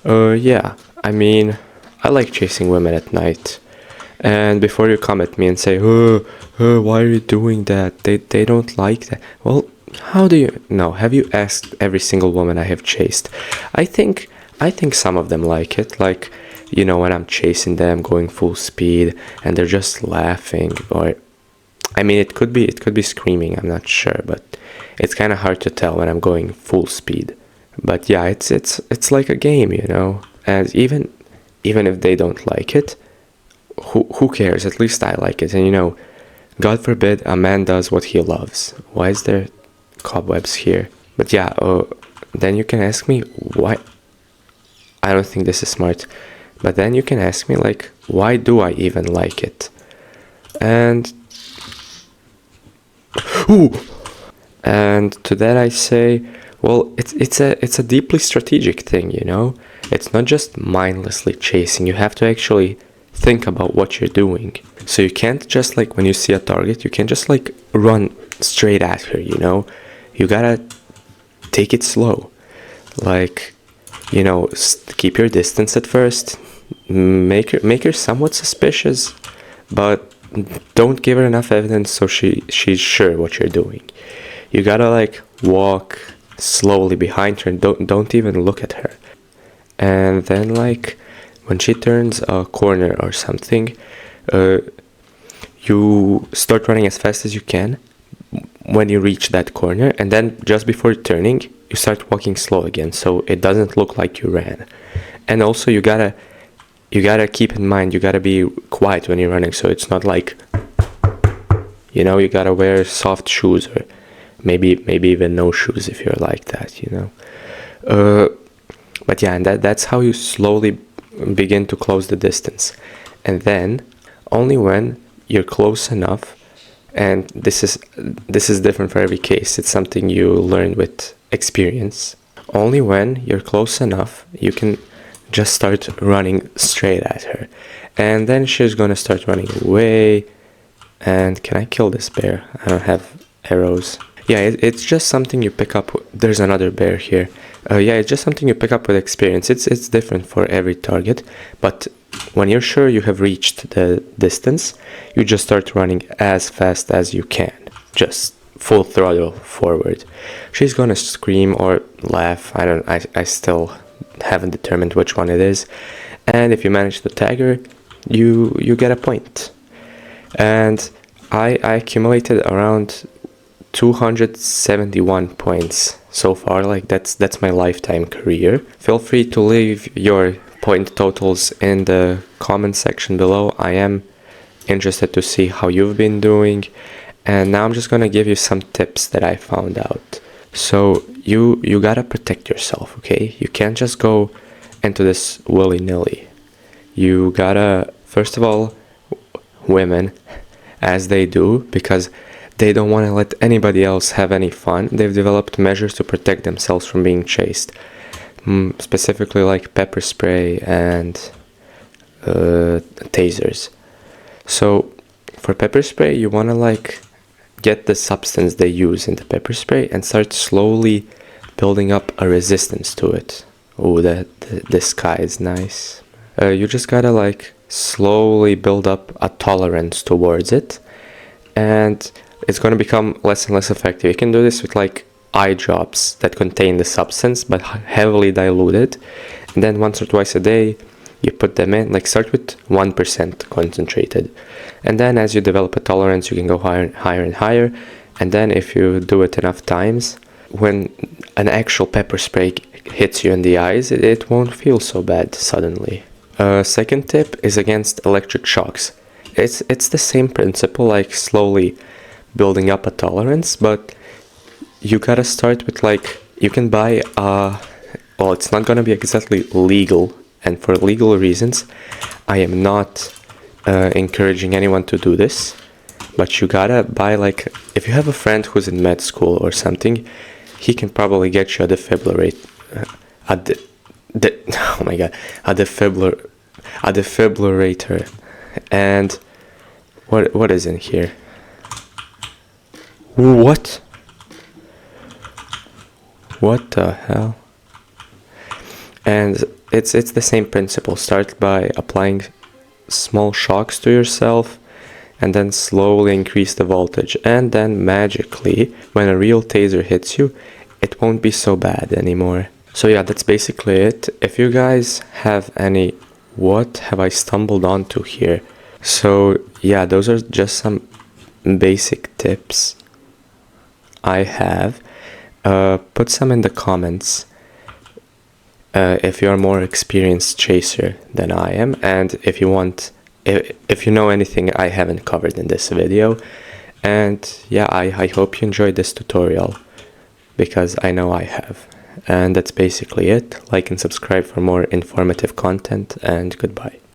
Yeah, I mean, I like chasing women at night. And before you come at me and say, why are you doing that? They don't like that. Well, how do you know? Have you asked every single woman I have chased? I think I think some of them like it. Like, when I'm chasing them, going full speed, and they're just laughing, or I mean, it could be screaming. I'm not sure, but it's kind of hard to tell when I'm going full speed. But yeah, it's like a game. And even if they don't like it, who cares? At least I like it. And God forbid a man does what he loves. Why is there cobwebs here? But yeah, then you can ask me why. I don't think this is smart. But then you can ask me like, why do I even like it? And ooh, and to that I say, well, it's a deeply strategic thing. It's not just mindlessly chasing. You have to actually think about what you're doing. So you can't just like when you see a target, you can't just like run straight at her. You gotta take it slow. Like, keep your distance at first. Make her somewhat suspicious, but don't give her enough evidence so she's sure what you're doing. You gotta like walk slowly behind her and don't even look at her. And then like when she turns a corner or something, uh, you start running as fast as you can when you reach that corner, and then just before turning, you start walking slow again, so it doesn't look like you ran. And also you gotta keep in mind you gotta be quiet when you're running, so it's not like you gotta wear soft shoes or maybe even no shoes if you're like that. Uh, but yeah, and that's how you slowly begin to close the distance. And then only when you're close enough, and this is different for every case. It's something you learn with experience. Only when you're close enough, you can just start running straight at her. And then she's gonna start running away. And can I kill this bear? I don't have arrows. Yeah, it's just something you pick up. There's another bear here. Yeah, it's just something you pick up with experience. It's different for every target, but when you're sure you have reached the distance, you just start running as fast as you can. Just full throttle forward. She's gonna scream or laugh. I still haven't determined which one it is. And if you manage to tag her, you get a point. And I accumulated around 271 points so far. Like that's my lifetime career. Feel free to leave your point totals in the comment section below. I am interested to see how you've been doing. And now I'm just gonna give you some tips that I found out. So you gotta protect yourself, okay? You can't just go into this willy-nilly. You gotta, first of all, women, as they do, because they don't want to let anybody else have any fun, they've developed measures to protect themselves from being chased. Specifically like pepper spray and tasers. So for pepper spray, you want to like get the substance they use in the pepper spray and start slowly building up a resistance to it. Oh, the sky is nice. You just gotta like slowly build up a tolerance towards it, and it's going to become less and less effective. You can do this with like eye drops that contain the substance but heavily diluted, and then once or twice a day you put them in. Like start with 1% concentrated, and then as you develop a tolerance you can go higher and higher and higher. And then if you do it enough times, when an actual pepper spray hits you in the eyes, it won't feel so bad suddenly. Second tip is against electric shocks. It's the same principle, like slowly building up a tolerance, but you gotta start with like, you can buy well, it's not gonna be exactly legal, and for legal reasons I am not encouraging anyone to do this, but you gotta buy, like, if you have a friend who's in med school or something, he can probably get you a defibrillator. Oh my god, a defibrillator. And what is in here? What the hell? And it's the same principle. Start by applying small shocks to yourself and then slowly increase the voltage, and then magically when a real taser hits you, it won't be so bad anymore. So yeah, that's basically it. If you guys have any what have I stumbled onto here, so yeah, those are just some basic tips I have. Put some in the comments if you're a more experienced chaser than I am, and if you know anything I haven't covered in this video. And yeah, I hope you enjoyed this tutorial, because I know I have. And that's basically it. Like and subscribe for more informative content, and goodbye.